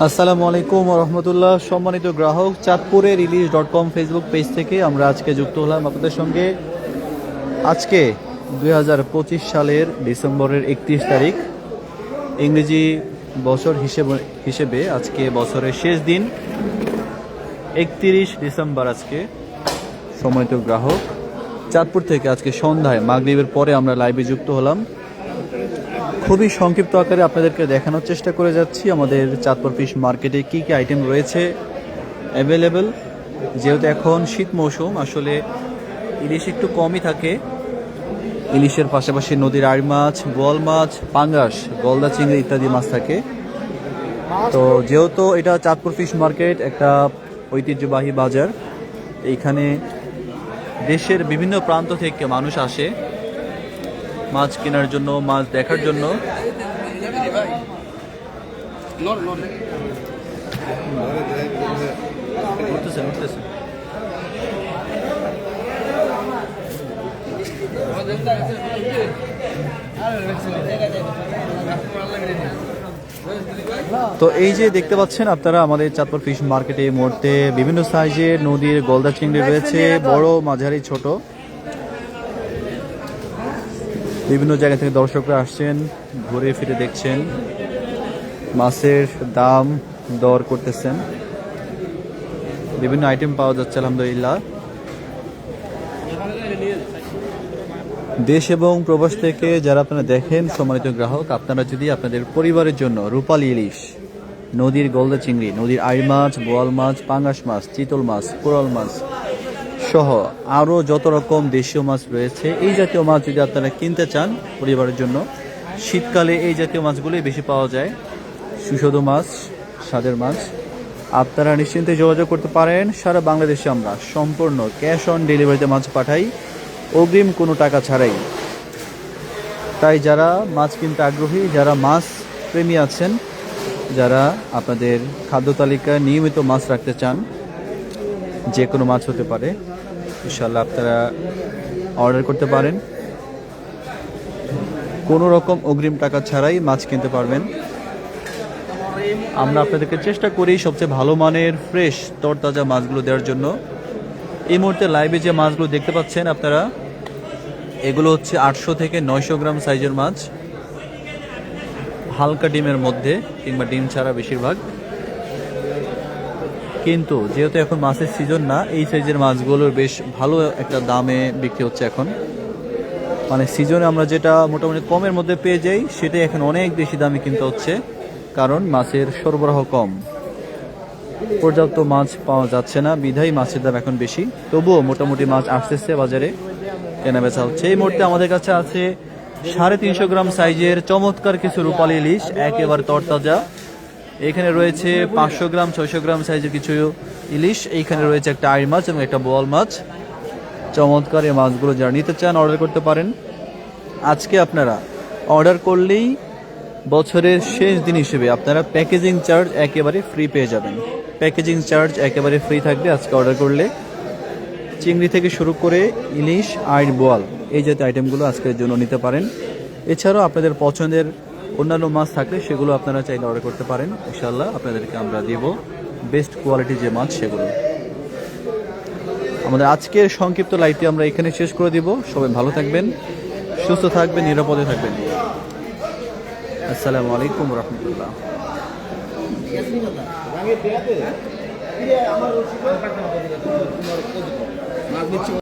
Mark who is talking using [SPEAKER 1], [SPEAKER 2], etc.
[SPEAKER 1] আসসালামু আলাইকুম রহমতুল্লাহ। সম্মানিত গ্রাহক, চাঁদপুরের ইলিশ.com ফেসবুক পেজ থেকে আমরা আজকে যুক্ত হলাম আপনাদের সঙ্গে। আজকে 2025 সালের ডিসেম্বরের 31 তারিখ, ইংরেজি বছর হিসেবে আজকে বছরের শেষ দিন 31 ডিসেম্বর। আজকে সম্মানিত গ্রাহক, চাঁদপুর থেকে আজকে সন্ধ্যায় মাগরিবের পরে আমরা লাইভে যুক্ত হলাম। খুবই সংক্ষিপ্ত আকারে আপনাদেরকে দেখানোর চেষ্টা করে যাচ্ছি আমাদের চাঁদপুর ফিশ মার্কেটে কি কি আইটেম রয়েছে অ্যাভেলেবেল। যেহেতু এখন শীত মৌসুম, আসলে ইলিশ একটু কমই থাকে। ইলিশের পাশাপাশি নদীর আড় মাছ, বোয়াল মাছ, পাঙ্গাস, গলদা চিংড়ি ইত্যাদি মাছ থাকে। তো যেহেতু এটা চাঁদপুর ফিশ মার্কেট একটা ঐতিহ্যবাহী বাজার, এইখানে দেশের বিভিন্ন প্রান্ত থেকে মানুষ আসে মাছ কেনার জন্য, মাছ দেখার জন্য। তো এই যে দেখতে পাচ্ছেন আপনারা, আমাদের চাঁদপুর ফিশ মার্কেটে এই মুহূর্তে বিভিন্ন সাইজের নদীর গলদা চিংড়ি রয়েছে, বড়, মাঝারি, ছোট। বিভিন্ন জায়গা থেকে দর্শকরা আসছেন, ঘুরে ফিরে দেখছেন, মাছের দাম দর করতেছেন। বিভিন্ন আইটেম পাওয়া যাচ্ছে আলহামদুলিল্লাহ। দেশ এবং প্রবাস থেকে যারা আপনারা দেখেন, সম্মানিত গ্রাহক, আপনারা যদি আপনাদের পরিবারের জন্য রূপালী ইলিশ, নদীর গলদা চিংড়ি, নদীর আড় মাছ, বোয়াল মাছ, পাঙ্গাস মাছ, চিতল মাছ, কোরাল মাছ সহ আরও যত রকম দেশীয় মাছ রয়েছে, এই জাতীয় মাছ যদি আপনারা কিনতে চান পরিবারের জন্য, শীতকালে এই জাতীয় মাছগুলোই বেশি পাওয়া যায়। সুস্বাদু মাছ, স্বাদের মাছ, আপনারা নিশ্চিন্তে যোগাযোগ করতে পারেন। সারা বাংলাদেশে আমরা সম্পূর্ণ ক্যাশ অন ডেলিভারিতে মাছ পাঠাই, অগ্রিম কোনো টাকা ছাড়াই। তাই যারা মাছ কিনতে আগ্রহী, যারা মাছ প্রেমী আছেন, যারা আপনাদের খাদ্য তালিকায় নিয়মিত মাছ রাখতে চান, যে কোনো মাছ হতে পারে, ইনশাআল্লাহ আপনারা অর্ডার করতে পারেন। কোনো রকম অগ্রিম টাকা ছাড়াই মাছ কিনতে পারবেন। আমরা আপনাদেরকে চেষ্টা করি সবচেয়ে ভালো মানের ফ্রেশ তরতাজা মাছগুলো দেওয়ার জন্য। এই মুহূর্তে লাইভে যে মাছগুলো দেখতে পাচ্ছেন আপনারা, এগুলো হচ্ছে 800 থেকে 900 গ্রাম সাইজের মাছ, হালকা ডিমের মধ্যে কিংবা ডিম ছাড়া বেশিরভাগ। কিন্তু যেহেতু এখন মাছের সিজন না, এই সাইজের মাছগুলোর বেশ ভালো একটা দামে বিক্রি হচ্ছে এখন। মানে সিজনে আমরা যেটা মোটামুটি কমের মধ্যে পেয়ে যাই, সেটাই এখন অনেক বেশি দামে কিনতে হচ্ছে, কারণ মাছের সরবরাহ কম, পর্যাপ্ত মাছ পাওয়া যাচ্ছে না, বিধায় মাছের দাম এখন বেশি। তবুও মোটামুটি মাছ আসতেছে, বাজারে কেনা বেচা হচ্ছে। এই মুহূর্তে আমাদের কাছে আছে 350 গ্রাম সাইজের চমৎকার কিছু রূপালী ইলিশ, একেবারে তরতাজা। এখানে রয়েছে 500 গ্রাম 600 গ্রাম সাইজের কিছু ইলিশ, এইখানে রয়েছে একটা আড় মাছ এবং একটা বোয়াল মাছ। চমৎকার এই মাছগুলো যারা নিতে চান অর্ডার করতে পারেন। আজকে আপনারা অর্ডার করলেই বছরের শেষ দিন হিসেবে আপনারা প্যাকেজিং চার্জ একেবারে ফ্রি পেয়ে যাবেন। প্যাকেজিং চার্জ একেবারে ফ্রি থাকবে আজকে অর্ডার করলে। চিংড়ি থেকে শুরু করে ইলিশ, আড়, বোয়াল, এই জাতীয় আইটেমগুলো আজকের জন্য নিতে পারেন। এছাড়াও আপনাদের পছন্দের অন্যান্য মাছ থাকলে সেগুলো আপনারা চাইলে অর্ডার করতে পারেন। ইনশাআল্লাহ আপনাদেরকে আমরা দিব বেস্ট কোয়ালিটি যে মাছ সেগুলো। আমাদের আজকের সংক্ষিপ্ত লাইভটি আমরা এখানে শেষ করে দিব। সবাই ভালো থাকবেন, সুস্থ থাকবেন, নিরাপদে থাকবেন। আসসালামু আলাইকুম রহমতুল্লাহ।
[SPEAKER 2] আমার